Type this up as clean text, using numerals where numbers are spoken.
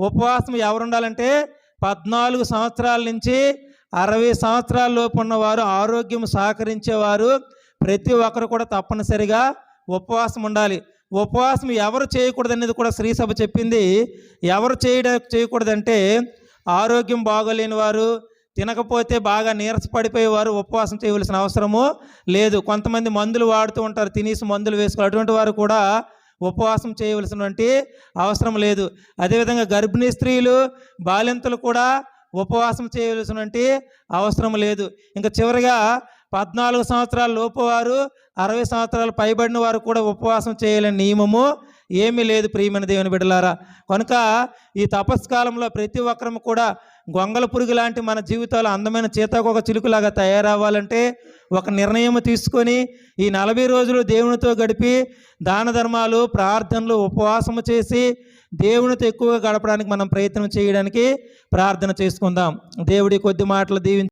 ఉపవాసం ఎవరు ఉండాలంటే 14 సంవత్సరాల నుంచి 60 సంవత్సరాల లోపు ఉన్నవారు, ఆరోగ్యం సహకరించేవారు ప్రతి ఒక్కరు కూడా తప్పనిసరిగా ఉపవాసం ఉండాలి. ఉపవాసం ఎవరు చేయకూడదు అనేది కూడా శ్రీ సభ చెప్పింది. ఎవరు చేయకూడదంటే ఆరోగ్యం బాగోలేని వారు, తినకపోతే బాగా నీరసపడిపోయేవారు ఉపవాసం చేయవలసిన అవసరము లేదు. కొంతమంది మందులు వాడుతూ ఉంటారు, తినేసి మందులు వేసుకోవాలి, అటువంటి వారు కూడా ఉపవాసం చేయవలసినటువంటి అవసరం లేదు. అదేవిధంగా గర్భిణీ స్త్రీలు, బాలింతలు కూడా ఉపవాసం చేయవలసినటువంటి అవసరం లేదు. ఇంకా చివరిగా 14 సంవత్సరాల లోపు వారు, 60 సంవత్సరాలు పైబడిన వారు కూడా ఉపవాసం చేయాలని నియమము ఏమీ లేదు ప్రియమైన దేవుని బిడ్డలారా. కనుక ఈ తపస్కాలంలో ప్రతి ఒక్కరము కూడా గొంగళ పురుగు లాంటి మన జీవితాలు అందమైన సీతాకోక చిలుకలాగా తయారవ్వాలంటే ఒక నిర్ణయం తీసుకొని ఈ 40 రోజులు దేవునితో గడిపి దాన ధర్మాలు, ప్రార్థనలు, ఉపవాసము చేసి దేవునితో ఎక్కువగా గడపడానికి మనం ప్రయత్నం చేయడానికి ప్రార్థన చేసుకుందాం. దేవుడి కొద్ది మాటలు దీవించి